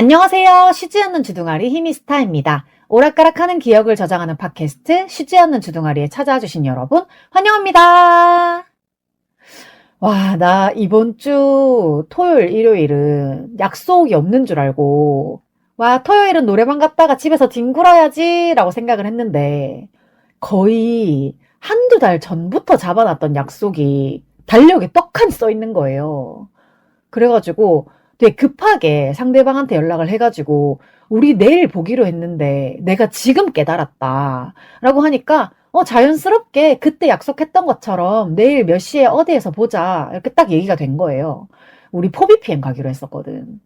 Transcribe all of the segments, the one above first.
안녕하세요. 쉬지 않는 주둥아리 히미스타입니다. 오락가락하는 기억을 저장하는 팟캐스트 쉬지 않는 주둥아리에 찾아와 주신 여러분 환영합니다. 와, 나 이번 주 토요일, 일요일은 약속이 없는 줄 알고 와, 토요일은 노래방 갔다가 집에서 뒹굴어야지 라고 생각을 했는데 거의 한두 달 전부터 잡아놨던 약속이 달력에 떡하니 써 있는 거예요. 그래가지고 되게 급하게 상대방한테 연락을 해가지고 우리 내일 보기로 했는데 내가 지금 깨달았다 라고 하니까 자연스럽게 그때 약속했던 것처럼 내일 몇 시에 어디에서 보자 이렇게 딱 얘기가 된 거예요. 우리 포비피엠 가기로 했었거든.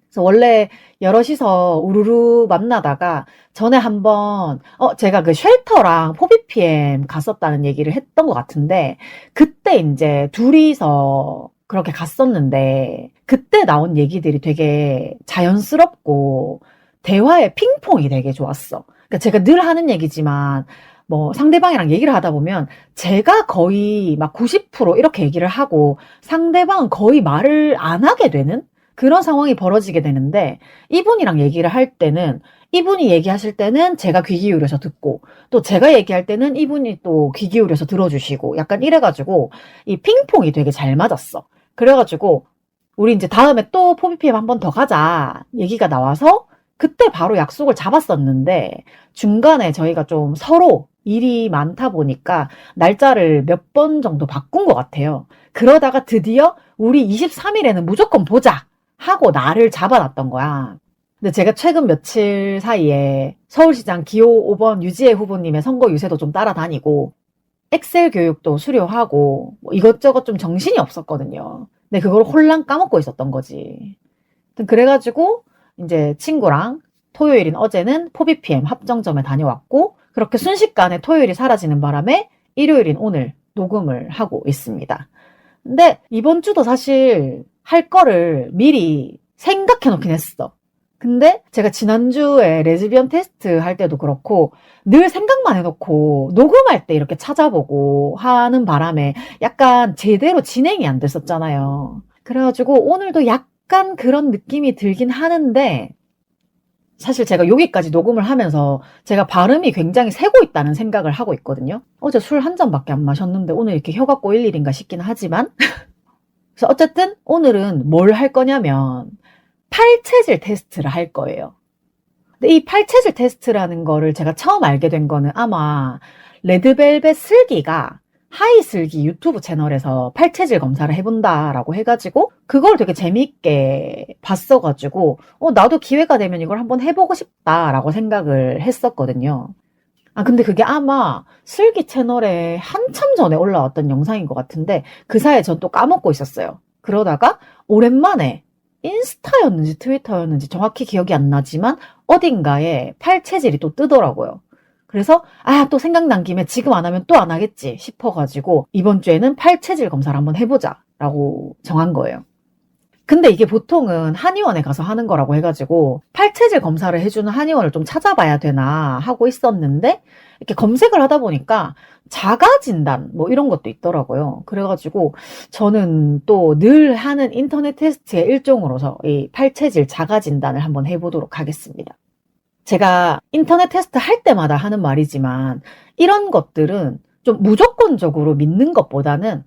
그래서 원래 여럿이서 우르르 만나다가 전에 한번 제가 그 쉘터랑 포비피엠 갔었다는 얘기를 했던 것 같은데 그때 이제 둘이서 그렇게 갔었는데 그때 나온 얘기들이 되게 자연스럽고 대화의 핑퐁이 되게 좋았어. 그러니까 제가 늘 하는 얘기지만 뭐 상대방이랑 얘기를 하다 보면 제가 거의 막 90% 이렇게 얘기를 하고 상대방은 거의 말을 안 하게 되는 그런 상황이 벌어지게 되는데 이분이랑 얘기를 할 때는 이분이 얘기하실 때는 제가 귀 기울여서 듣고 또 제가 얘기할 때는 이분이 또 귀 기울여서 들어주시고 약간 이래가지고 이 핑퐁이 되게 잘 맞았어. 그래가지고 우리 이제 다음에 또 포비피엠 한 번 더 가자 얘기가 나와서 그때 바로 약속을 잡았었는데 중간에 저희가 좀 서로 일이 많다 보니까 날짜를 몇 번 정도 바꾼 것 같아요. 그러다가 드디어 우리 23일에는 무조건 보자 하고 날을 잡아놨던 거야. 근데 제가 최근 며칠 사이에 서울시장 기호 5번 유지혜 후보님의 선거 유세도 좀 따라다니고 엑셀 교육도 수료하고 뭐 이것저것 좀 정신이 없었거든요. 근데 그걸 홀랑 까먹고 있었던 거지. 그래가지고 이제 친구랑 토요일인 어제는 포비피엠 합정점에 다녀왔고 그렇게 순식간에 토요일이 사라지는 바람에 일요일인 오늘 녹음을 하고 있습니다. 근데 이번 주도 사실 할 거를 미리 생각해 놓긴 했어. 근데 제가 지난주에 레즈비언 테스트 할 때도 그렇고 늘 생각만 해놓고 녹음할 때 이렇게 찾아보고 하는 바람에 약간 제대로 진행이 안 됐었잖아요. 그래가지고 오늘도 약간 그런 느낌이 들긴 하는데 사실 제가 여기까지 녹음을 하면서 제가 발음이 굉장히 새고 있다는 생각을 하고 있거든요. 어제 술 한 잔밖에 안 마셨는데 오늘 이렇게 혀가 꼬일 일인가 싶긴 하지만 그래서 어쨌든 오늘은 뭘 할 거냐면 팔체질 테스트를 할 거예요. 근데 이 팔체질 테스트라는 거를 제가 처음 알게 된 거는 아마 레드벨벳 슬기가 하이슬기 유튜브 채널에서 팔체질 검사를 해본다라고 해가지고 그걸 되게 재미있게 봤어가지고 나도 기회가 되면 이걸 한번 해보고 싶다라고 생각을 했었거든요. 근데 그게 아마 슬기 채널에 한참 전에 올라왔던 영상인 것 같은데 그 사이에 전 또 까먹고 있었어요. 그러다가 오랜만에 인스타였는지 트위터였는지 정확히 기억이 안 나지만 어딘가에 팔체질이 또 뜨더라고요. 그래서 또 생각난 김에 지금 안 하면 또 안 하겠지 싶어가지고 이번 주에는 팔체질 검사를 한번 해보자 라고 정한 거예요. 근데 이게 보통은 한의원에 가서 하는 거라고 해가지고 팔체질 검사를 해주는 한의원을 좀 찾아봐야 되나 하고 있었는데 이렇게 검색을 하다 보니까 자가진단 뭐 이런 것도 있더라고요. 그래가지고 저는 또 늘 하는 인터넷 테스트의 일종으로서 이 팔체질 자가진단을 한번 해보도록 하겠습니다. 제가 인터넷 테스트 할 때마다 하는 말이지만 이런 것들은 좀 무조건적으로 믿는 것보다는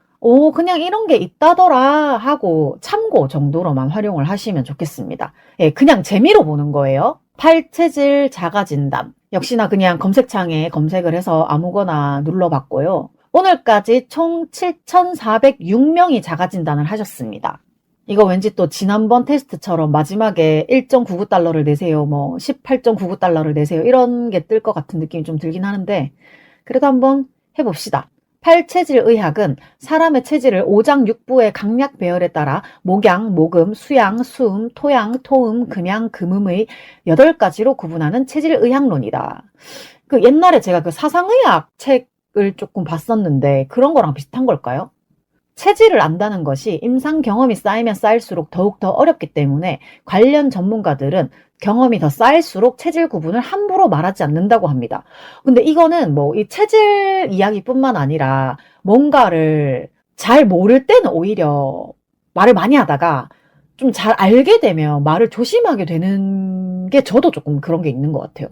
그냥 이런 게 있다더라 하고 참고 정도로만 활용을 하시면 좋겠습니다. 예, 그냥 재미로 보는 거예요. 팔체질 자가진단. 역시나 그냥 검색창에 검색을 해서 아무거나 눌러봤고요. 오늘까지 총 7,406명이 자가진단을 하셨습니다. 이거 왠지 또 지난번 테스트처럼 마지막에 1.99달러를 내세요, 뭐 18.99달러를 내세요 이런 게 뜰 것 같은 느낌이 좀 들긴 하는데 그래도 한번 해봅시다. 팔체질 의학은 사람의 체질을 오장육부의 강약 배열에 따라 목양, 목음, 수양, 수음, 토양, 토음, 금양, 금음의 8가지로 구분하는 체질 의학론이다. 그 옛날에 제가 그 사상의학 책을 조금 봤었는데 그런 거랑 비슷한 걸까요? 체질을 안다는 것이 임상 경험이 쌓이면 쌓일수록 더욱더 어렵기 때문에 관련 전문가들은 경험이 더 쌓일수록 체질 구분을 함부로 말하지 않는다고 합니다. 근데 이거는 뭐 이 체질 이야기뿐만 아니라 뭔가를 잘 모를 때는 오히려 말을 많이 하다가 좀 잘 알게 되면 말을 조심하게 되는 게 저도 조금 그런 게 있는 것 같아요.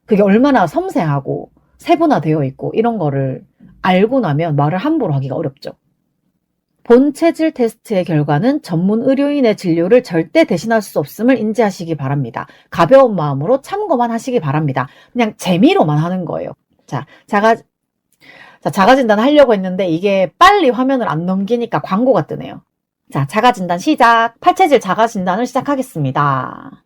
그게 얼마나 섬세하고 세분화되어 있고 이런 거를 알고 나면 말을 함부로 하기가 어렵죠. 본 체질 테스트의 결과는 전문 의료인의 진료를 절대 대신할 수 없음을 인지하시기 바랍니다. 가벼운 마음으로 참고만 하시기 바랍니다. 그냥 재미로만 하는 거예요. 자, 자가진단 하려고 했는데 이게 빨리 화면을 안 넘기니까 광고가 뜨네요. 자, 자가진단 시작. 팔체질 자가진단을 시작하겠습니다.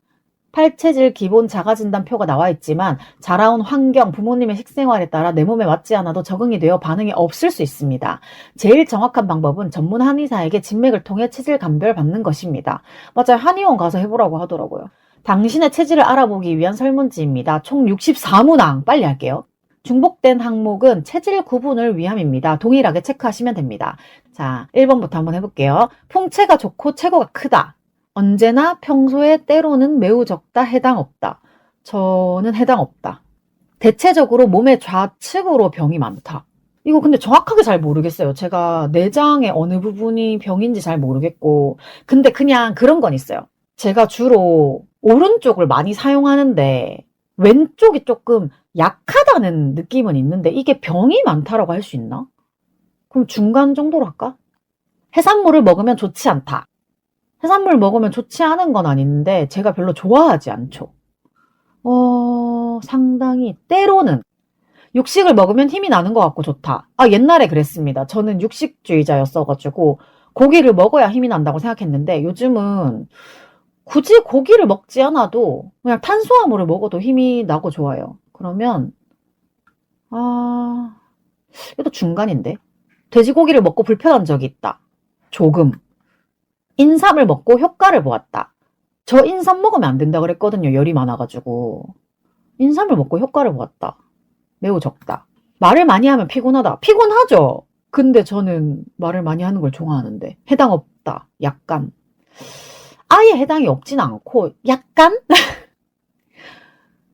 팔체질 기본 자가진단표가 나와 있지만 자라온 환경, 부모님의 식생활에 따라 내 몸에 맞지 않아도 적응이 되어 반응이 없을 수 있습니다. 제일 정확한 방법은 전문 한의사에게 진맥을 통해 체질 감별 받는 것입니다. 맞아요. 한의원 가서 해보라고 하더라고요. 당신의 체질을 알아보기 위한 설문지입니다. 총 64문항. 빨리 할게요. 중복된 항목은 체질 구분을 위함입니다. 동일하게 체크하시면 됩니다. 자, 1번부터 한번 해볼게요. 풍체가 좋고 체고가 크다. 언제나 평소에 때로는 매우 적다. 해당 없다. 저는 해당 없다. 대체적으로 몸의 좌측으로 병이 많다. 이거 근데 정확하게 잘 모르겠어요. 제가 내장의 어느 부분이 병인지 잘 모르겠고 근데 그냥 그런 건 있어요. 제가 주로 오른쪽을 많이 사용하는데 왼쪽이 조금 약하다는 느낌은 있는데 이게 병이 많다라고 할 수 있나? 그럼 중간 정도로 할까? 해산물을 먹으면 좋지 않다. 해산물 먹으면 좋지 않은 건 아닌데 제가 별로 좋아하지 않죠. 상당히 때로는 육식을 먹으면 힘이 나는 것 같고 좋다. 옛날에 그랬습니다. 저는 육식주의자였어가지고 고기를 먹어야 힘이 난다고 생각했는데 요즘은 굳이 고기를 먹지 않아도 그냥 탄수화물을 먹어도 힘이 나고 좋아요. 그러면 이것도 중간인데. 돼지고기를 먹고 불편한 적이 있다. 조금. 인삼을 먹고 효과를 보았다. 저 인삼 먹으면 안 된다 그랬거든요. 열이 많아가지고. 인삼을 먹고 효과를 보았다. 매우 적다. 말을 많이 하면 피곤하다. 피곤하죠. 근데 저는 말을 많이 하는 걸 좋아하는데. 해당 없다. 약간. 아예 해당이 없진 않고 약간?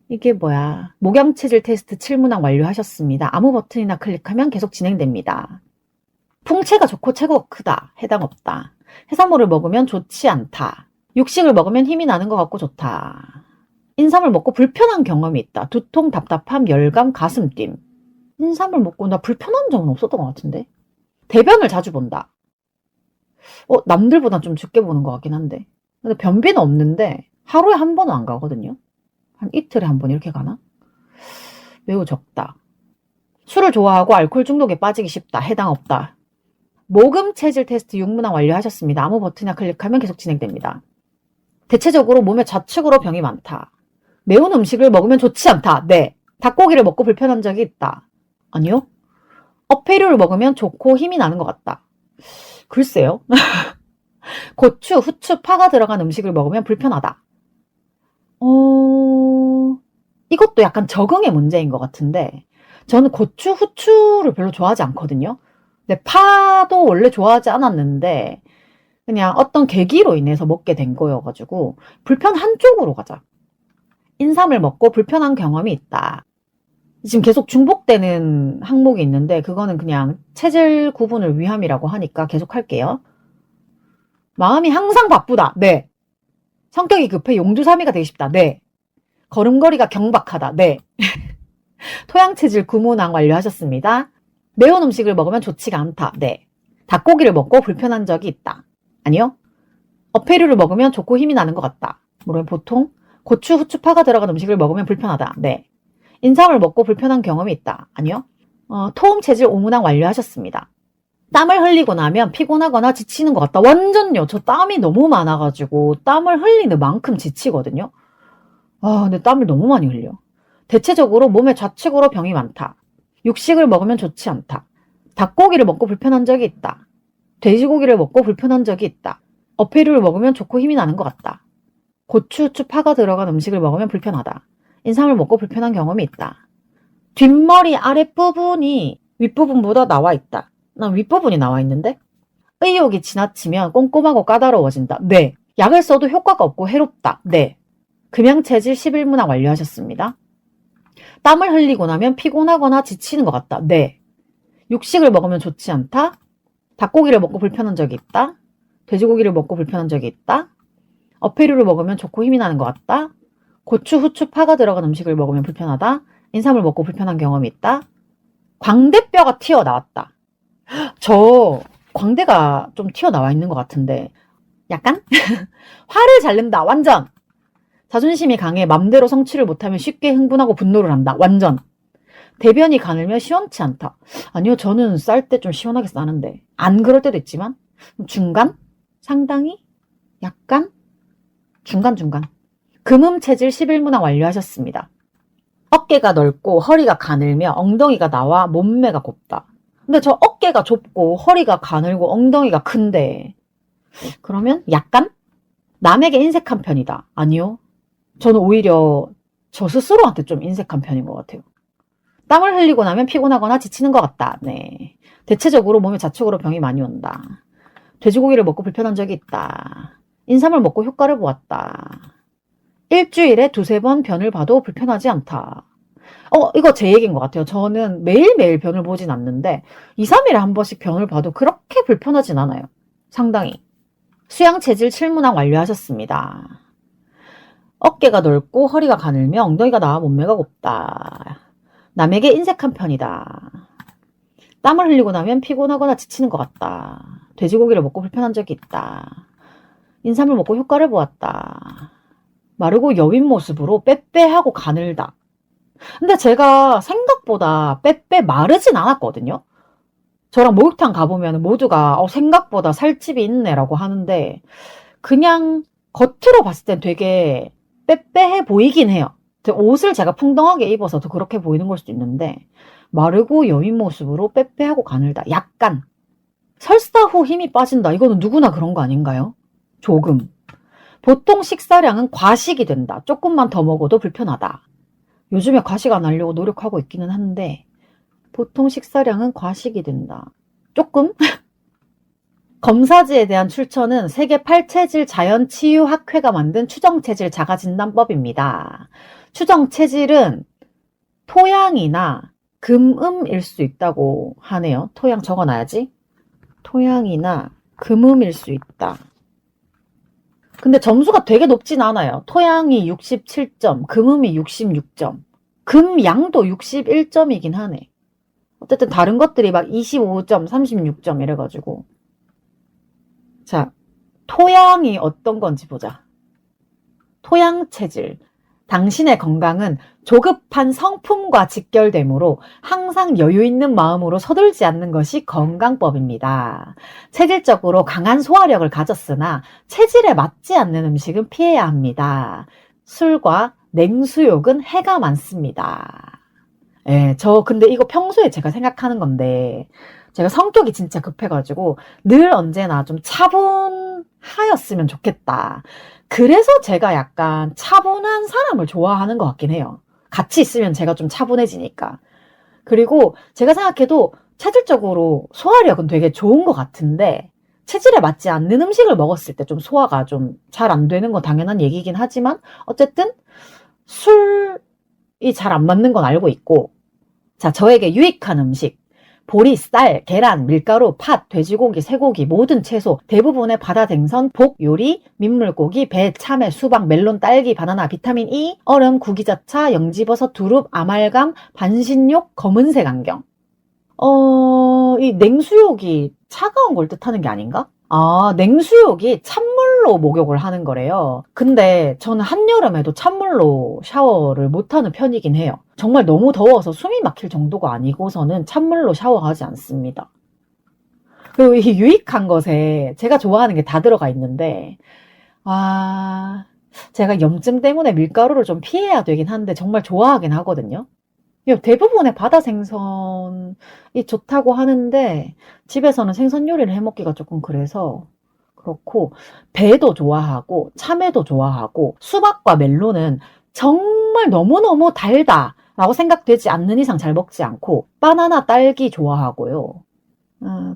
이게 뭐야. 목양체질 테스트 7문항 완료하셨습니다. 아무 버튼이나 클릭하면 계속 진행됩니다. 풍체가 좋고 체고가 크다. 해당 없다. 해산물을 먹으면 좋지 않다. 육식을 먹으면 힘이 나는 것 같고 좋다. 인삼을 먹고 불편한 경험이 있다. 두통, 답답함, 열감, 가슴뛴. 인삼을 먹고 나 불편한 적은 없었던 것 같은데. 대변을 자주 본다. 남들보다 좀 적게 보는 것 같긴 한데. 근데 변비는 없는데 하루에 한 번은 안 가거든요. 한 이틀에 한 번 이렇게 가나? 매우 적다. 술을 좋아하고 알코올 중독에 빠지기 쉽다. 해당 없다. 모금 체질 테스트 6문항 완료하셨습니다. 아무 버튼이나 클릭하면 계속 진행됩니다. 대체적으로 몸의 좌측으로 병이 많다. 매운 음식을 먹으면 좋지 않다. 네. 닭고기를 먹고 불편한 적이 있다. 아니요. 어패류를 먹으면 좋고 힘이 나는 것 같다. 글쎄요. 고추, 후추, 파가 들어간 음식을 먹으면 불편하다. 이것도 약간 적응의 문제인 것 같은데 저는 고추, 후추를 별로 좋아하지 않거든요. 근데 파도 원래 좋아하지 않았는데 그냥 어떤 계기로 인해서 먹게 된 거여가지고 불편한 쪽으로 가자. 인삼을 먹고 불편한 경험이 있다. 지금 계속 중복되는 항목이 있는데 그거는 그냥 체질 구분을 위함이라고 하니까 계속 할게요. 마음이 항상 바쁘다. 네. 성격이 급해 용두사미가 되고 싶다. 네. 걸음걸이가 경박하다. 네. 토양체질 9문항 완료하셨습니다. 매운 음식을 먹으면 좋지가 않다. 네. 닭고기를 먹고 불편한 적이 있다. 아니요. 어패류를 먹으면 좋고 힘이 나는 것 같다. 물론 보통 고추, 후추, 파가 들어간 음식을 먹으면 불편하다. 네. 인삼을 먹고 불편한 경험이 있다. 아니요. 토음체질 5문항 완료하셨습니다. 땀을 흘리고 나면 피곤하거나 지치는 것 같다. 완전요. 저 땀이 너무 많아가지고 땀을 흘리는 만큼 지치거든요. 근데 땀을 너무 많이 흘려. 대체적으로 몸의 좌측으로 병이 많다. 육식을 먹으면 좋지 않다. 닭고기를 먹고 불편한 적이 있다. 돼지고기를 먹고 불편한 적이 있다. 어패류를 먹으면 좋고 힘이 나는 것 같다. 고추, 후추, 파가 들어간 음식을 먹으면 불편하다. 인삼을 먹고 불편한 경험이 있다. 뒷머리 아랫부분이 윗부분보다 나와 있다. 난 윗부분이 나와 있는데? 의욕이 지나치면 꼼꼼하고 까다로워진다. 네. 약을 써도 효과가 없고 해롭다. 네. 금양체질 11문항 완료하셨습니다. 땀을 흘리고 나면 피곤하거나 지치는 것 같다. 네. 육식을 먹으면 좋지 않다. 닭고기를 먹고 불편한 적이 있다. 돼지고기를 먹고 불편한 적이 있다. 어패류를 먹으면 좋고 힘이 나는 것 같다. 고추, 후추, 파가 들어간 음식을 먹으면 불편하다. 인삼을 먹고 불편한 경험이 있다. 광대뼈가 튀어나왔다. 저 광대가 좀 튀어나와 있는 것 같은데 약간? 화를 잘 낸다. 완전. 자존심이 강해 맘대로 성취를 못하면 쉽게 흥분하고 분노를 한다. 완전. 대변이 가늘며 시원치 않다. 아니요, 저는 쌀 때 좀 시원하게 싸는데. 안 그럴 때도 있지만 중간? 상당히? 약간? 중간중간. 금음체질 11문항 완료하셨습니다. 어깨가 넓고 허리가 가늘며 엉덩이가 나와 몸매가 곱다. 근데 저 어깨가 좁고 허리가 가늘고 엉덩이가 큰데 그러면 약간? 남에게 인색한 편이다. 아니요. 저는 오히려 저 스스로한테 좀 인색한 편인 것 같아요. 땀을 흘리고 나면 피곤하거나 지치는 것 같다. 네. 대체적으로 몸에 자축으로 병이 많이 온다. 돼지고기를 먹고 불편한 적이 있다. 인삼을 먹고 효과를 보았다. 일주일에 2-3번 변을 봐도 불편하지 않다. 이거 제 얘기인 것 같아요. 저는 매일매일 변을 보진 않는데 2-3일에 한 번씩 변을 봐도 그렇게 불편하진 않아요. 상당히. 수양체질 7문항 완료하셨습니다. 어깨가 넓고 허리가 가늘며 엉덩이가 나와 몸매가 곱다. 남에게 인색한 편이다. 땀을 흘리고 나면 피곤하거나 지치는 것 같다. 돼지고기를 먹고 불편한 적이 있다. 인삼을 먹고 효과를 보았다. 마르고 여윈 모습으로 빼빼하고 가늘다. 근데 제가 생각보다 빼빼 마르진 않았거든요. 저랑 목욕탕 가보면 모두가 생각보다 살집이 있네라고 하는데 그냥 겉으로 봤을 땐 되게 빼빼해 보이긴 해요. 옷을 제가 풍덩하게 입어서 더 그렇게 보이는 걸 수도 있는데 마르고 여윈 모습으로 빼빼하고 가늘다. 약간 설사 후 힘이 빠진다. 이거는 누구나 그런 거 아닌가요? 조금. 보통 식사량은 과식이 된다. 조금만 더 먹어도 불편하다. 요즘에 과식 안 하려고 노력하고 있기는 한데 보통 식사량은 과식이 된다. 조금? 검사지에 대한 출처는 세계 8체질 자연치유학회가 만든 추정체질 자가진단법입니다. 추정체질은 토양이나 금음일 수 있다고 하네요. 토양 적어놔야지. 토양이나 금음일 수 있다. 근데 점수가 되게 높진 않아요. 토양이 67점, 금음이 66점. 금양도 61점이긴 하네. 어쨌든 다른 것들이 막 25점, 36점 이래가지고. 자, 토양이 어떤 건지 보자. 토양 체질. 당신의 건강은 조급한 성품과 직결되므로 항상 여유 있는 마음으로 서둘지 않는 것이 건강법입니다. 체질적으로 강한 소화력을 가졌으나 체질에 맞지 않는 음식은 피해야 합니다. 술과 냉수욕은 해가 많습니다. 예, 저 근데 이거 평소에 제가 생각하는 건데 제가 성격이 진짜 급해가지고 늘 언제나 좀 차분하였으면 좋겠다. 그래서 제가 약간 차분한 사람을 좋아하는 것 같긴 해요. 같이 있으면 제가 좀 차분해지니까. 그리고 제가 생각해도 체질적으로 소화력은 되게 좋은 것 같은데 체질에 맞지 않는 음식을 먹었을 때 좀 소화가 좀 잘 안 되는 건 당연한 얘기긴 하지만 어쨌든 술이 잘 안 맞는 건 알고 있고 자, 저에게 유익한 음식 보리, 쌀, 계란, 밀가루, 팥, 돼지고기, 쇠고기, 모든 채소, 대부분의 바다 생선, 복, 요리, 민물고기, 배, 참외, 수박, 멜론, 딸기, 바나나, 비타민 E, 얼음, 구기자차, 영지버섯, 두릅, 아말감, 반신욕, 검은색 안경. 이 냉수욕이 차가운 걸 뜻하는 게 아닌가? 아, 냉수욕이 찬물로 목욕을 하는 거래요. 근데 저는 한여름에도 찬물로 샤워를 못하는 편이긴 해요. 정말 너무 더워서 숨이 막힐 정도가 아니고서는 찬물로 샤워하지 않습니다. 그리고 이 유익한 것에 제가 좋아하는 게 다 들어가 있는데 제가 염증 때문에 밀가루를 좀 피해야 되긴 한데 정말 좋아하긴 하거든요. 대부분의 바다 생선이 좋다고 하는데 집에서는 생선 요리를 해먹기가 조금 그래서 그렇고 배도 좋아하고 참외도 좋아하고 수박과 멜론은 정말 너무너무 달다 라고 생각되지 않는 이상 잘 먹지 않고 바나나, 딸기 좋아하고요.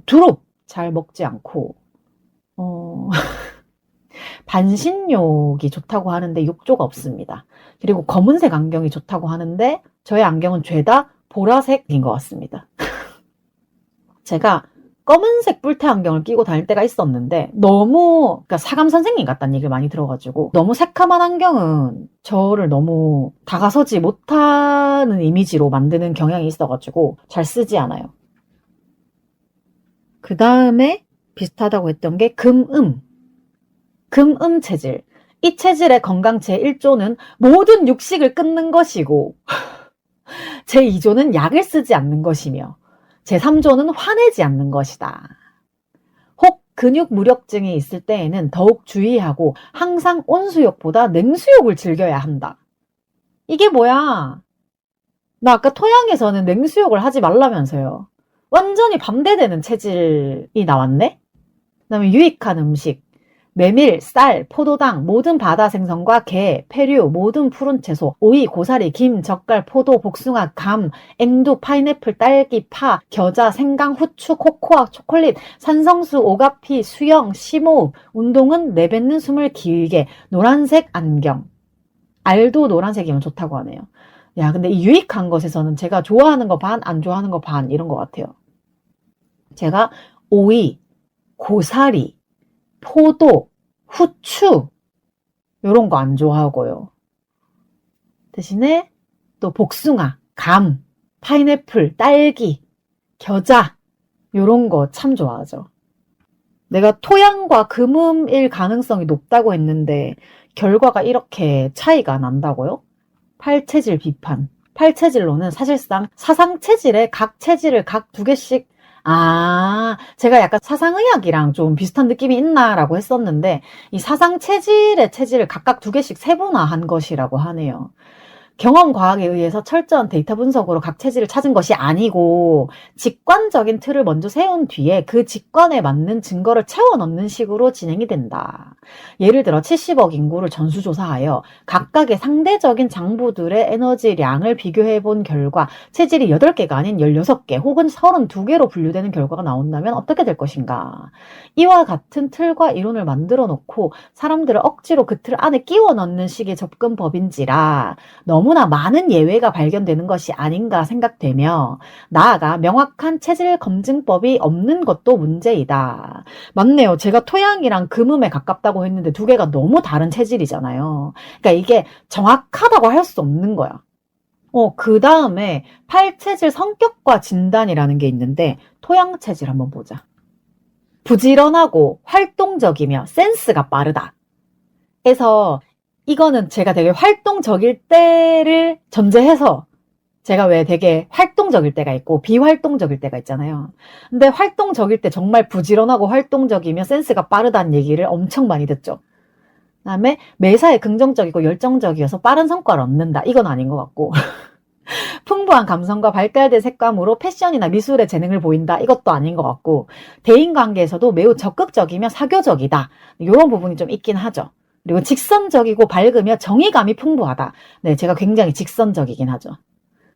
두릅 잘 먹지 않고 반신욕이 좋다고 하는데 욕조가 없습니다. 그리고 검은색 안경이 좋다고 하는데 저의 안경은 죄다 보라색인 것 같습니다. 제가 검은색 뿔테 안경을 끼고 다닐 때가 있었는데 너무 그러니까 사감 선생님 같다는 얘기를 많이 들어가지고 너무 새카만 안경은 저를 너무 다가서지 못하는 이미지로 만드는 경향이 있어가지고 잘 쓰지 않아요. 그 다음에 비슷하다고 했던 게 금음 체질. 이 체질의 건강 제1조는 모든 육식을 끊는 것이고 제2조는 약을 쓰지 않는 것이며 제3조는 화내지 않는 것이다. 혹 근육 무력증이 있을 때에는 더욱 주의하고 항상 온수욕보다 냉수욕을 즐겨야 한다. 이게 뭐야? 나 아까 토양에서는 냉수욕을 하지 말라면서요. 완전히 반대되는 체질이 나왔네? 그 다음에 유익한 음식. 메밀, 쌀, 포도당, 모든 바다 생선과 게, 페류, 모든 푸른 채소, 오이, 고사리, 김, 젓갈, 포도, 복숭아, 감, 앵두, 파인애플, 딸기, 파, 겨자, 생강, 후추, 코코아, 초콜릿, 산성수, 오가피, 수영, 심호흡, 운동은 내뱉는 숨을 길게, 노란색 안경. 알도 노란색이면 좋다고 하네요. 야, 근데 이 유익한 것에서는 제가 좋아하는 거 반, 안 좋아하는 거 반, 이런 것 같아요. 제가 오이, 고사리, 포도, 후추 이런 거 안 좋아하고요. 대신에 또 복숭아, 감, 파인애플, 딸기, 겨자 이런 거 참 좋아하죠. 내가 토양과 금음일 가능성이 높다고 했는데 결과가 이렇게 차이가 난다고요? 팔체질 비판. 팔체질로는 사실상 사상체질에 각 체질을 각 2개씩 제가 약간 사상의학이랑 좀 비슷한 느낌이 있나라고 했었는데 이 사상체질의 체질을 각각 2개씩 세분화한 것이라고 하네요. 경험 과학에 의해서 철저한 데이터 분석으로 각 체질을 찾은 것이 아니고 직관적인 틀을 먼저 세운 뒤에 그 직관에 맞는 증거를 채워 넣는 식으로 진행이 된다. 예를 들어 70억 인구를 전수조사하여 각각의 상대적인 장부들의 에너지량을 비교해 본 결과 체질이 8개가 아닌 16개 혹은 32개로 분류되는 결과가 나온다면 어떻게 될 것인가. 이와 같은 틀과 이론을 만들어 놓고 사람들을 억지로 그 틀 안에 끼워 넣는 식의 접근법인지라 너무나 많은 예외가 발견되는 것이 아닌가 생각되며 나아가 명확한 체질 검증법이 없는 것도 문제이다. 맞네요. 제가 토양이랑 금음에 가깝다고 했는데 2개가 너무 다른 체질이잖아요. 그러니까 이게 정확하다고 할 수 없는 거야. 그 다음에 팔체질 성격과 진단이라는 게 있는데 토양 체질 한번 보자. 부지런하고 활동적이며 센스가 빠르다. 그래서 이거는 제가 되게 활동적일 때를 전제해서 제가 왜 되게 활동적일 때가 있고 비활동적일 때가 있잖아요. 근데 활동적일 때 정말 부지런하고 활동적이며 센스가 빠르다는 얘기를 엄청 많이 듣죠. 그다음에 매사에 긍정적이고 열정적이어서 빠른 성과를 얻는다. 이건 아닌 것 같고 풍부한 감성과 발달된 색감으로 패션이나 미술의 재능을 보인다. 이것도 아닌 것 같고 대인관계에서도 매우 적극적이며 사교적이다. 이런 부분이 좀 있긴 하죠. 그리고 직선적이고 밝으며 정의감이 풍부하다. 네, 제가 굉장히 직선적이긴 하죠.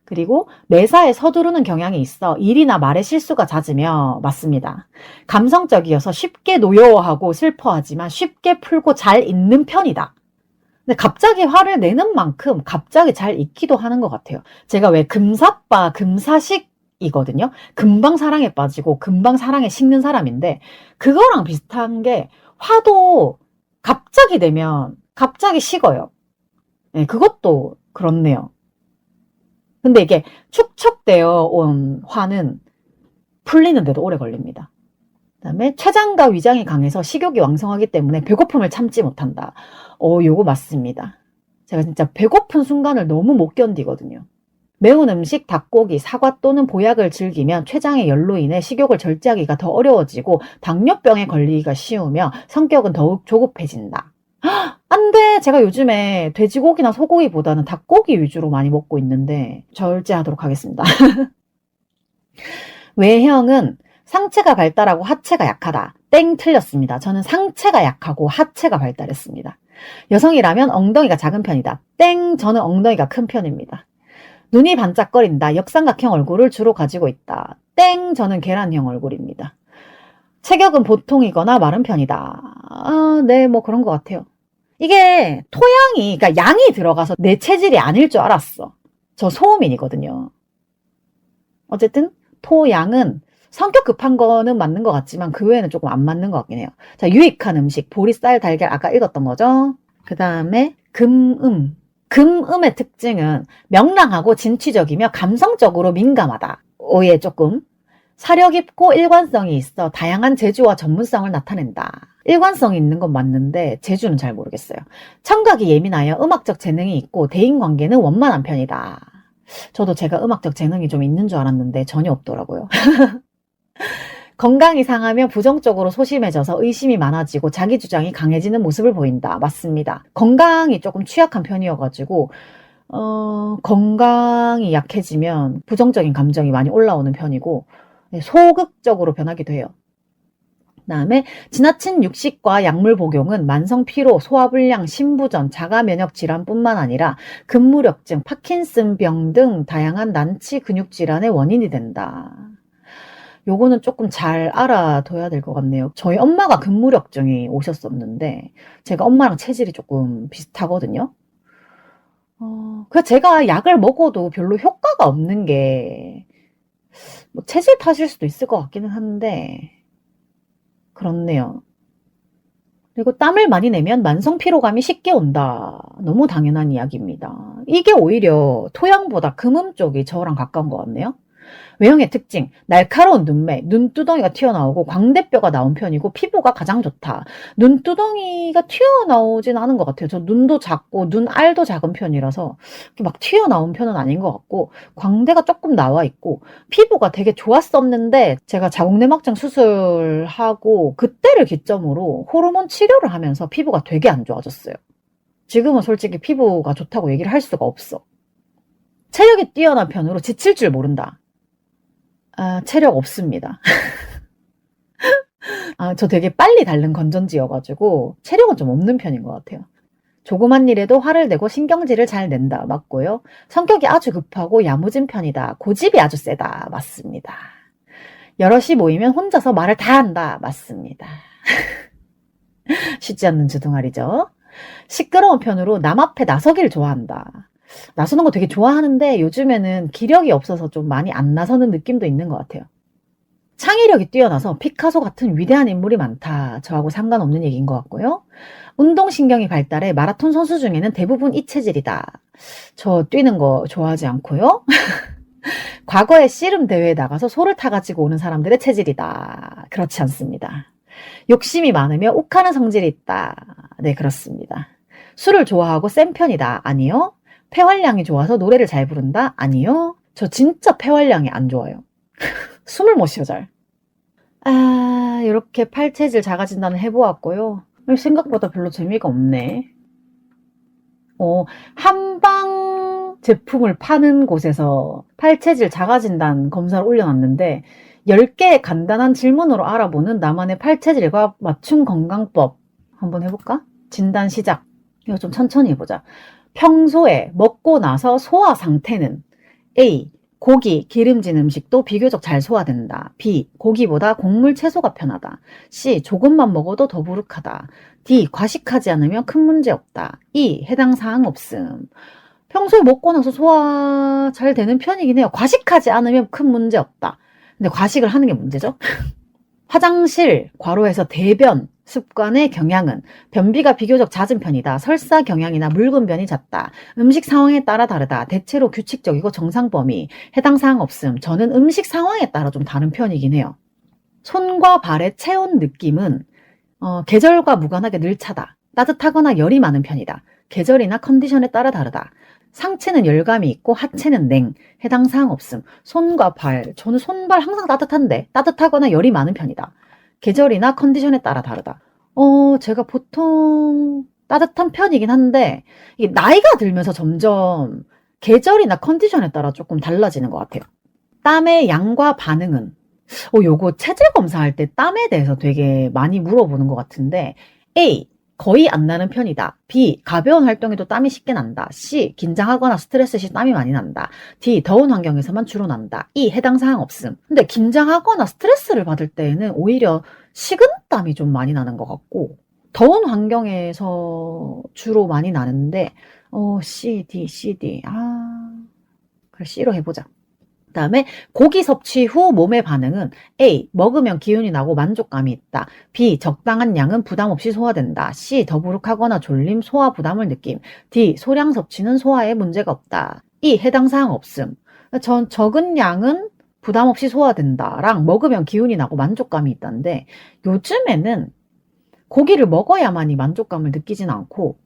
그리고 매사에 서두르는 경향이 있어 일이나 말에 실수가 잦으며 맞습니다. 감성적이어서 쉽게 노여워하고 슬퍼하지만 쉽게 풀고 잘 잊는 편이다. 근데 갑자기 화를 내는 만큼 갑자기 잘 잊기도 하는 것 같아요. 제가 왜 금사빠, 금사식이거든요. 금방 사랑에 빠지고 금방 사랑에 식는 사람인데 그거랑 비슷한 게 화도 갑자기 되면 갑자기 식어요. 네, 그것도 그렇네요. 근데 이게 축적되어 온 화는 풀리는데도 오래 걸립니다. 그 다음에 췌장과 위장이 강해서 식욕이 왕성하기 때문에 배고픔을 참지 못한다. 요거 맞습니다. 제가 진짜 배고픈 순간을 너무 못 견디거든요. 매운 음식, 닭고기, 사과 또는 보약을 즐기면 췌장의 열로 인해 식욕을 절제하기가 더 어려워지고 당뇨병에 걸리기가 쉬우며 성격은 더욱 조급해진다. 안 돼! 제가 요즘에 돼지고기나 소고기보다는 닭고기 위주로 많이 먹고 있는데 절제하도록 하겠습니다. 외형은 상체가 발달하고 하체가 약하다. 땡 틀렸습니다. 저는 상체가 약하고 하체가 발달했습니다. 여성이라면 엉덩이가 작은 편이다. 땡! 저는 엉덩이가 큰 편입니다. 눈이 반짝거린다. 역삼각형 얼굴을 주로 가지고 있다. 땡! 저는 계란형 얼굴입니다. 체격은 보통이거나 마른 편이다. 네, 뭐 그런 것 같아요. 이게 토양이, 그러니까 양이 들어가서 내 체질이 아닐 줄 알았어. 저 소음인이거든요. 어쨌든 토양은 성격 급한 거는 맞는 것 같지만 그 외에는 조금 안 맞는 것 같긴 해요. 자, 유익한 음식, 보리, 쌀, 달걀 아까 읽었던 거죠. 그 다음에 금음. 금음의 특징은 명랑하고 진취적이며 감성적으로 민감하다. 오해 조금. 사려 깊고 일관성이 있어 다양한 재주와 전문성을 나타낸다. 일관성이 있는 건 맞는데 재주는 잘 모르겠어요. 청각이 예민하여 음악적 재능이 있고 대인관계는 원만한 편이다. 저도 제가 음악적 재능이 좀 있는 줄 알았는데 전혀 없더라고요. 건강이 상하며 부정적으로 소심해져서 의심이 많아지고 자기 주장이 강해지는 모습을 보인다. 맞습니다. 건강이 조금 취약한 편이어가지고 건강이 약해지면 부정적인 감정이 많이 올라오는 편이고 소극적으로 변하기도 해요. 그다음에 지나친 육식과 약물 복용은 만성 피로, 소화불량, 심부전, 자가 면역 질환뿐만 아니라 근무력증, 파킨슨병 등 다양한 난치 근육 질환의 원인이 된다. 요거는 조금 잘 알아둬야 될 것 같네요. 저희 엄마가 근무력증이 오셨었는데 제가 엄마랑 체질이 조금 비슷하거든요. 그래서 제가 약을 먹어도 별로 효과가 없는 게 뭐 체질 탓일 수도 있을 것 같기는 한데 그렇네요. 그리고 땀을 많이 내면 만성 피로감이 쉽게 온다. 너무 당연한 이야기입니다. 이게 오히려 토양보다 금음 쪽이 저랑 가까운 것 같네요. 외형의 특징, 날카로운 눈매, 눈두덩이가 튀어나오고 광대뼈가 나온 편이고 피부가 가장 좋다. 눈두덩이가 튀어나오진 않은 것 같아요. 저 눈도 작고 눈알도 작은 편이라서 막 튀어나온 편은 아닌 것 같고 광대가 조금 나와 있고 피부가 되게 좋았었는데 제가 자궁내막장 수술하고 그때를 기점으로 호르몬 치료를 하면서 피부가 되게 안 좋아졌어요. 지금은 솔직히 피부가 좋다고 얘기를 할 수가 없어. 체력이 뛰어난 편으로 지칠 줄 모른다. 체력 없습니다. 저 되게 빨리 닳는 건전지여가지고 체력은 좀 없는 편인 것 같아요. 조그만 일에도 화를 내고 신경질을 잘 낸다. 맞고요. 성격이 아주 급하고 야무진 편이다. 고집이 아주 세다. 맞습니다. 여럿이 모이면 혼자서 말을 다 한다. 맞습니다. 쉽지 않는 주둥아리죠. 시끄러운 편으로 남 앞에 나서기를 좋아한다. 나서는 거 되게 좋아하는데 요즘에는 기력이 없어서 좀 많이 안 나서는 느낌도 있는 것 같아요. 창의력이 뛰어나서 피카소 같은 위대한 인물이 많다. 저하고 상관없는 얘기인 것 같고요. 운동신경이 발달해 마라톤 선수 중에는 대부분 이 체질이다. 저 뛰는 거 좋아하지 않고요. 과거에 씨름 대회에 나가서 소를 타가지고 오는 사람들의 체질이다. 그렇지 않습니다. 욕심이 많으며 욱하는 성질이 있다. 네, 그렇습니다. 술을 좋아하고 센 편이다. 아니요. 폐활량이 좋아서 노래를 잘 부른다? 아니요. 저 진짜 폐활량이 안 좋아요. 숨을 못 쉬어 잘. 이렇게 팔체질 자가진단을 해보았고요. 생각보다 별로 재미가 없네. 한방 제품을 파는 곳에서 팔체질 자가진단 검사를 올려놨는데 10개의 간단한 질문으로 알아보는 나만의 팔체질과 맞춤 건강법 한번 해볼까? 진단 시작. 이거 좀 천천히 해보자. 평소에 먹고 나서 소화 상태는 A. 고기, 기름진 음식도 비교적 잘 소화된다. B. 고기보다 곡물 채소가 편하다. C. 조금만 먹어도 더부룩하다. D. 과식하지 않으면 큰 문제 없다. E. 해당 사항 없음. 평소에 먹고 나서 소화 잘 되는 편이긴 해요. 과식하지 않으면 큰 문제 없다. 근데 과식을 하는 게 문제죠. 화장실, 괄호에서 대변, 습관의 경향은 변비가 비교적 잦은 편이다. 설사 경향이나 묽은 변이 잦다. 음식 상황에 따라 다르다. 대체로 규칙적이고 정상 범위. 해당 사항 없음. 저는 음식 상황에 따라 좀 다른 편이긴 해요. 손과 발의 체온 느낌은 계절과 무관하게 늘 차다. 따뜻하거나 열이 많은 편이다. 계절이나 컨디션에 따라 다르다. 상체는 열감이 있고 하체는 냉. 해당 사항 없음. 손과 발. 저는 손발 항상 따뜻한데 따뜻하거나 열이 많은 편이다. 계절이나 컨디션에 따라 다르다. 제가 보통 따뜻한 편이긴 한데 이게 나이가 들면서 점점 계절이나 컨디션에 따라 조금 달라지는 것 같아요. 땀의 양과 반응은 요거 체질 검사할 때 땀에 대해서 되게 많이 물어보는 것 같은데 A. 거의 안 나는 편이다. B. 가벼운 활동에도 땀이 쉽게 난다. C. 긴장하거나 스트레스 시 땀이 많이 난다. D. 더운 환경에서만 주로 난다. E. 해당 사항 없음. 근데 긴장하거나 스트레스를 받을 때에는 오히려 식은땀이 좀 많이 나는 것 같고 더운 환경에서 주로 많이 나는데 C, D, C, D. 그래 C로 해보자. 그다음에 고기 섭취 후 몸의 반응은 A. 먹으면 기운이 나고 만족감이 있다. B. 적당한 양은 부담 없이 소화된다. C. 더부룩하거나 졸림, 소화 부담을 느낌. D. 소량 섭취는 소화에 문제가 없다. E. 해당 사항 없음. 전 적은 양은 부담 없이 소화된다랑 먹으면 기운이 나고 만족감이 있다는데 요즘에는 고기를 먹어야만이 만족감을 느끼진 않고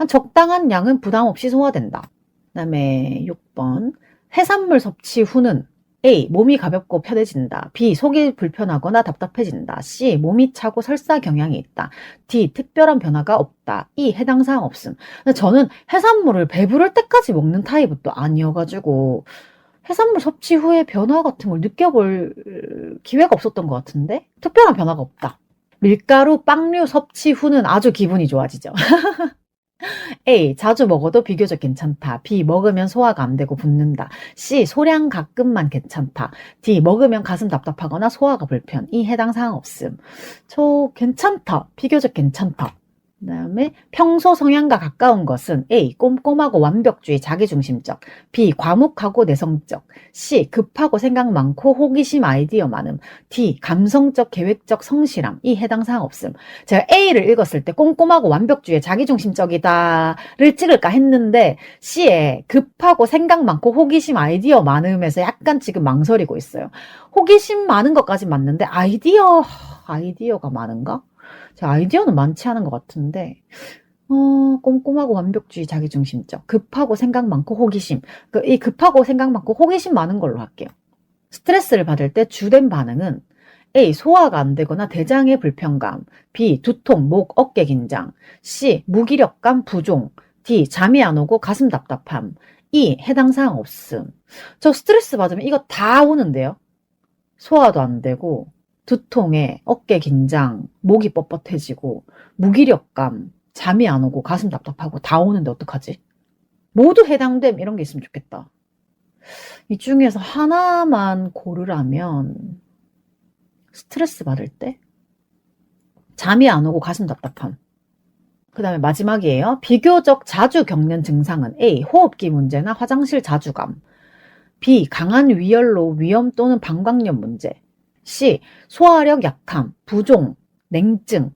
적당한 양은 부담 없이 소화된다. 그다음에 6번. 해산물 섭취 후는 A. 몸이 가볍고 편해진다. B. 속이 불편하거나 답답해진다. C. 몸이 차고 설사 경향이 있다. D. 특별한 변화가 없다. E. 해당 사항 없음. 근데 저는 해산물을 배부를 때까지 먹는 타입은 또 아니어가지고 해산물 섭취 후에 변화 같은 걸 느껴볼 기회가 없었던 것 같은데 특별한 변화가 없다. 밀가루, 빵류 섭취 후는 아주 기분이 좋아지죠. A. 자주 먹어도 비교적 괜찮다. B. 먹으면 소화가 안 되고 붓는다. C. 소량 가끔만 괜찮다. D. 먹으면 가슴 답답하거나 소화가 불편. E. 해당 사항 없음. 저 괜찮다. 비교적 괜찮다. 그 다음에 평소 성향과 가까운 것은 A. 꼼꼼하고 완벽주의 자기중심적. B. 과묵하고 내성적. C. 급하고 생각 많고 호기심 아이디어 많음. D. 감성적 계획적 성실함. E. 해당 사항 없음. 제가 A를 읽었을 때 꼼꼼하고 완벽주의 자기중심적이다를 찍을까 했는데 C에 급하고 생각 많고 호기심 아이디어 많음에서 약간 지금 망설이고 있어요. 호기심 많은 것까지 맞는데 아이디어가 많은가? 제 아이디어는 많지 않은 것 같은데 꼼꼼하고 완벽주의 자기중심적, 급하고 생각 많고 호기심. 이 급하고 생각 많고 호기심 많은 걸로 할게요. 스트레스를 받을 때 주된 반응은 A. 소화가 안 되거나 대장의 불편감. B. 두통, 목, 어깨 긴장. C. 무기력감, 부종. D. 잠이 안 오고 가슴 답답함. E. 해당 사항 없음. 저 스트레스 받으면 이거 다 오는데요. 소화도 안 되고 두통에 어깨 긴장, 목이 뻣뻣해지고 무기력감, 잠이 안 오고 가슴 답답하고 다 오는데 어떡하지? 모두 해당됨 이런 게 있으면 좋겠다. 이 중에서 하나만 고르라면 스트레스 받을 때? 잠이 안 오고 가슴 답답함. 그 다음에 마지막이에요. 비교적 자주 겪는 증상은 A. 호흡기 문제나 화장실 자주감. B. 강한 위열로 위염 또는 방광염 문제. C. 소화력 약함, 부종, 냉증.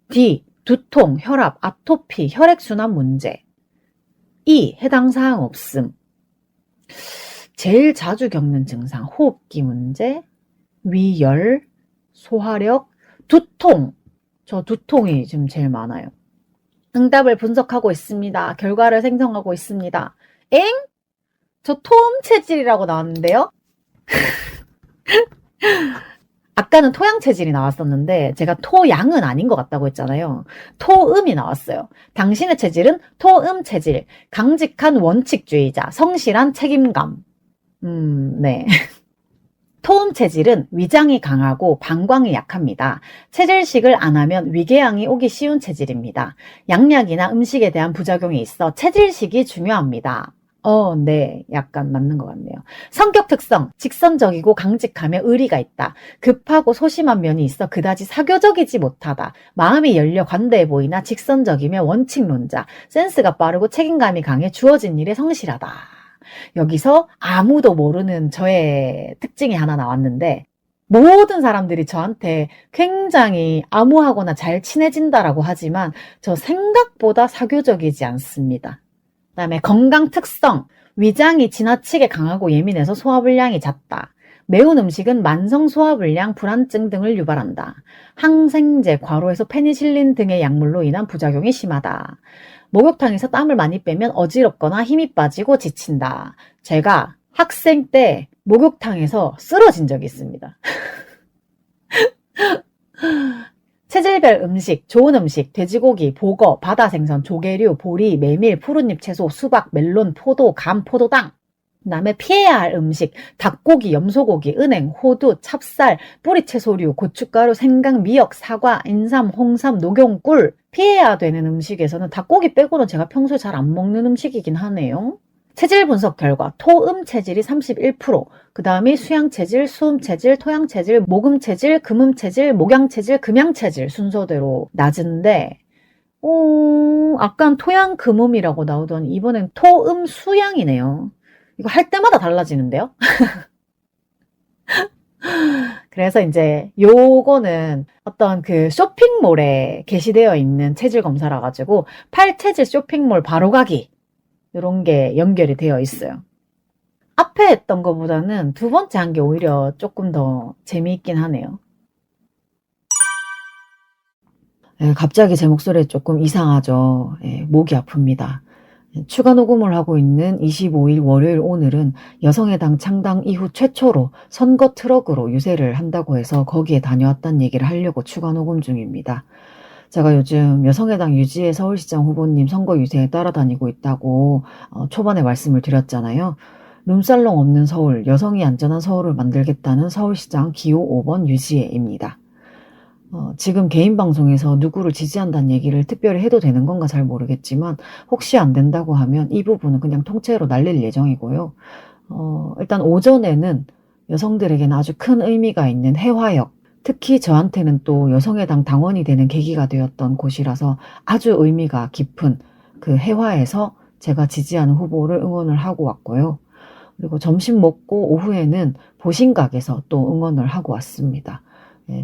D. 두통, 혈압, 아토피, 혈액순환 문제. E. 해당 사항 없음. 제일 자주 겪는 증상, 호흡기 문제, 위열, 소화력, 두통. 저 두통이 지금 제일 많아요. 응답을 분석하고 있습니다. 결과를 생성하고 있습니다. 엥? 저 토음 체질이라고 나왔는데요? 아까는 토양 체질이 나왔었는데 제가 토양은 아닌 것 같다고 했잖아요. 토음이 나왔어요. 당신의 체질은 토음 체질, 강직한 원칙주의자, 성실한 책임감. 네. 토음 체질은 위장이 강하고 방광이 약합니다. 체질식을 안 하면 위궤양이 오기 쉬운 체질입니다. 양약이나 음식에 대한 부작용이 있어 체질식이 중요합니다. 네. 약간 맞는 것 같네요. 성격 특성, 직선적이고 강직하며 의리가 있다. 급하고 소심한 면이 있어 그다지 사교적이지 못하다. 마음이 열려 관대해 보이나 직선적이며 원칙론자. 센스가 빠르고 책임감이 강해 주어진 일에 성실하다. 여기서 아무도 모르는 저의 특징이 하나 나왔는데 모든 사람들이 저한테 굉장히 암호하거나 잘 친해진다라고 하지만 저 생각보다 사교적이지 않습니다. 그 다음에 건강 특성, 위장이 지나치게 강하고 예민해서 소화불량이 잦다. 매운 음식은 만성 소화불량, 불안증 등을 유발한다. 항생제, 과로에서 페니실린 등의 약물로 인한 부작용이 심하다. 목욕탕에서 땀을 많이 빼면 어지럽거나 힘이 빠지고 지친다. 제가 학생 때 목욕탕에서 쓰러진 적이 있습니다. 체질별 음식, 좋은 음식, 돼지고기, 보거, 바다생선, 조개류, 보리, 메밀, 푸른잎 채소, 수박, 멜론, 포도, 감, 포도당. 그 다음에 피해야 할 음식, 닭고기, 염소고기, 은행, 호두, 찹쌀, 뿌리채소류, 고춧가루, 생강, 미역, 사과, 인삼, 홍삼, 녹용, 꿀. 피해야 되는 음식에서는 닭고기 빼고는 제가 평소에 잘 안 먹는 음식이긴 하네요. 체질 분석 결과 토음 체질이 31%, 그 다음에 수양 체질, 수음 체질, 토양 체질, 목음 체질, 금음 체질, 목양 체질, 금양 체질 순서대로 낮은데 아깐 토양 금음이라고 나오더니 이번엔 토음 수양이네요. 이거 할 때마다 달라지는데요? 그래서 이제 요거는 어떤 그 쇼핑몰에 게시되어 있는 체질 검사라 가지고 팔체질 쇼핑몰 바로 가기 요런 게 연결이 되어 있어요. 앞에 했던 것보다는 두 번째 한 게 오히려 조금 더 재미있긴 하네요. 갑자기 제 목소리 조금 이상하죠. 목이 아픕니다. 추가 녹음을 하고 있는 25일 월요일 오늘은 여성의당 창당 이후 최초로 선거 트럭으로 유세를 한다고 해서 거기에 다녀왔다는 얘기를 하려고 추가 녹음 중입니다. 제가 요즘 여성의당 유지혜 서울시장 후보님 선거 유세에 따라다니고 있다고 초반에 말씀을 드렸잖아요. 룸살롱 없는 서울, 여성이 안전한 서울을 만들겠다는 서울시장 기호 5번 유지혜입니다. 지금 개인 방송에서 누구를 지지한다는 얘기를 특별히 해도 되는 건가 잘 모르겠지만 혹시 안 된다고 하면 이 부분은 그냥 통째로 날릴 예정이고요. 일단 오전에는 여성들에게는 아주 큰 의미가 있는 해화역, 특히 저한테는 또 여성의당 당원이 되는 계기가 되었던 곳이라서 아주 의미가 깊은 그 해화에서 제가 지지하는 후보를 응원을 하고 왔고요. 그리고 점심 먹고 오후에는 보신각에서 또 응원을 하고 왔습니다.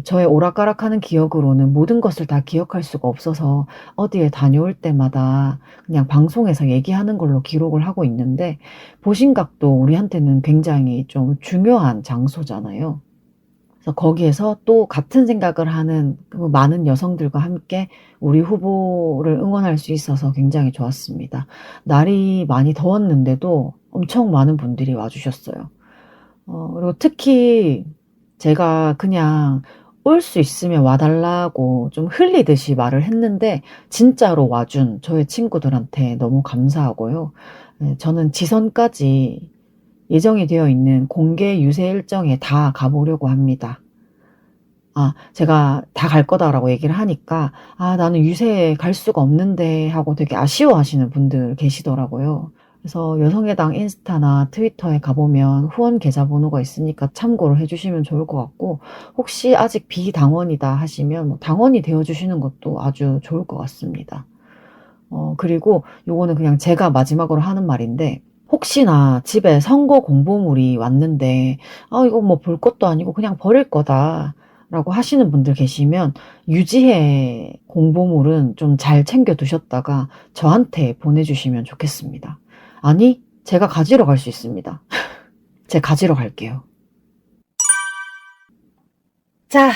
저의 오락가락하는 기억으로는 모든 것을 다 기억할 수가 없어서 어디에 다녀올 때마다 그냥 방송에서 얘기하는 걸로 기록을 하고 있는데 보신각도 우리한테는 굉장히 좀 중요한 장소잖아요. 그래서 거기에서 또 같은 생각을 하는 많은 여성들과 함께 우리 후보를 응원할 수 있어서 굉장히 좋았습니다. 날이 많이 더웠는데도 엄청 많은 분들이 와주셨어요. 그리고 특히 제가 그냥 올 수 있으면 와달라고 좀 흘리듯이 말을 했는데 진짜로 와준 저의 친구들한테 너무 감사하고요. 저는 지선까지 예정이 되어 있는 공개 유세 일정에 다 가보려고 합니다. 제가 다 갈 거다라고 얘기를 하니까 나는 유세에 갈 수가 없는데 하고 되게 아쉬워하시는 분들 계시더라고요. 그래서 여성의당 인스타나 트위터에 가보면 후원 계좌번호가 있으니까 참고를 해주시면 좋을 것 같고 혹시 아직 비당원이다 하시면 뭐 당원이 되어주시는 것도 아주 좋을 것 같습니다. 그리고 요거는 그냥 제가 마지막으로 하는 말인데 혹시나 집에 선거 공보물이 왔는데 이거 뭐 볼 것도 아니고 그냥 버릴 거다 라고 하시는 분들 계시면 유지혜 공보물은 좀 잘 챙겨 두셨다가 저한테 보내주시면 좋겠습니다. 아니, 제가 가지러 갈 수 있습니다. 제가 가지러 갈게요. 자,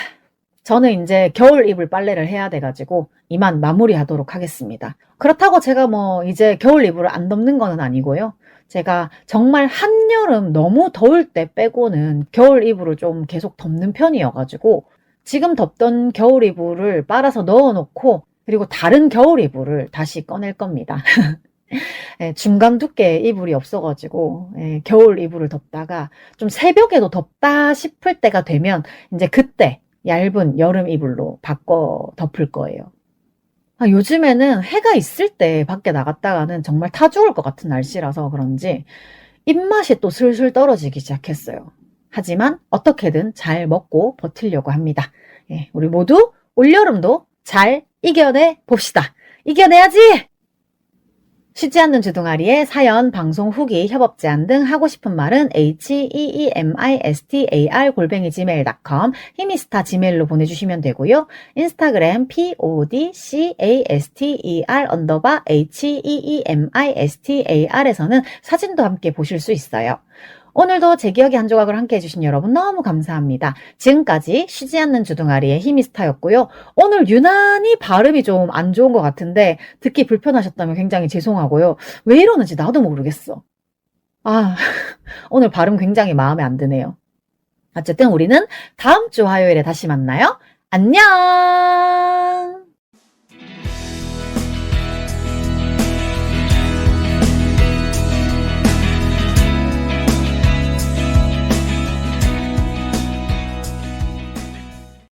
저는 이제 겨울 이불 빨래를 해야 돼가지고 이만 마무리하도록 하겠습니다. 그렇다고 제가 뭐 이제 겨울 이불을 안 덮는 건 아니고요. 제가 정말 한여름 너무 더울 때 빼고는 겨울 이불을 좀 계속 덮는 편이어가지고 지금 덮던 겨울 이불을 빨아서 넣어놓고 그리고 다른 겨울 이불을 다시 꺼낼 겁니다. 중간 두께 이불이 없어가지고 겨울 이불을 덮다가 좀 새벽에도 덥다 싶을 때가 되면 이제 그때 얇은 여름 이불로 바꿔 덮을 거예요. 요즘에는 해가 있을 때 밖에 나갔다가는 정말 타 죽을 것 같은 날씨라서 그런지 입맛이 또 슬슬 떨어지기 시작했어요. 하지만 어떻게든 잘 먹고 버티려고 합니다. 우리 모두 올여름도 잘 이겨내 봅시다. 이겨내야지! 쉬지 않는 주둥아리에 사연, 방송 후기, 협업 제안 등 하고 싶은 말은 heemistar@gmail.com 히미스타 지메일로 보내주시면 되고요. 인스타그램 podcast_heemistar에서는 사진도 함께 보실 수 있어요. 오늘도 제 기억의 한 조각을 함께 해주신 여러분 너무 감사합니다. 지금까지 쉬지 않는 주둥아리의 히미스타였고요. 오늘 유난히 발음이 좀 안 좋은 것 같은데 듣기 불편하셨다면 굉장히 죄송하고요. 왜 이러는지 나도 모르겠어. 오늘 발음 굉장히 마음에 안 드네요. 어쨌든 우리는 다음 주 화요일에 다시 만나요. 안녕!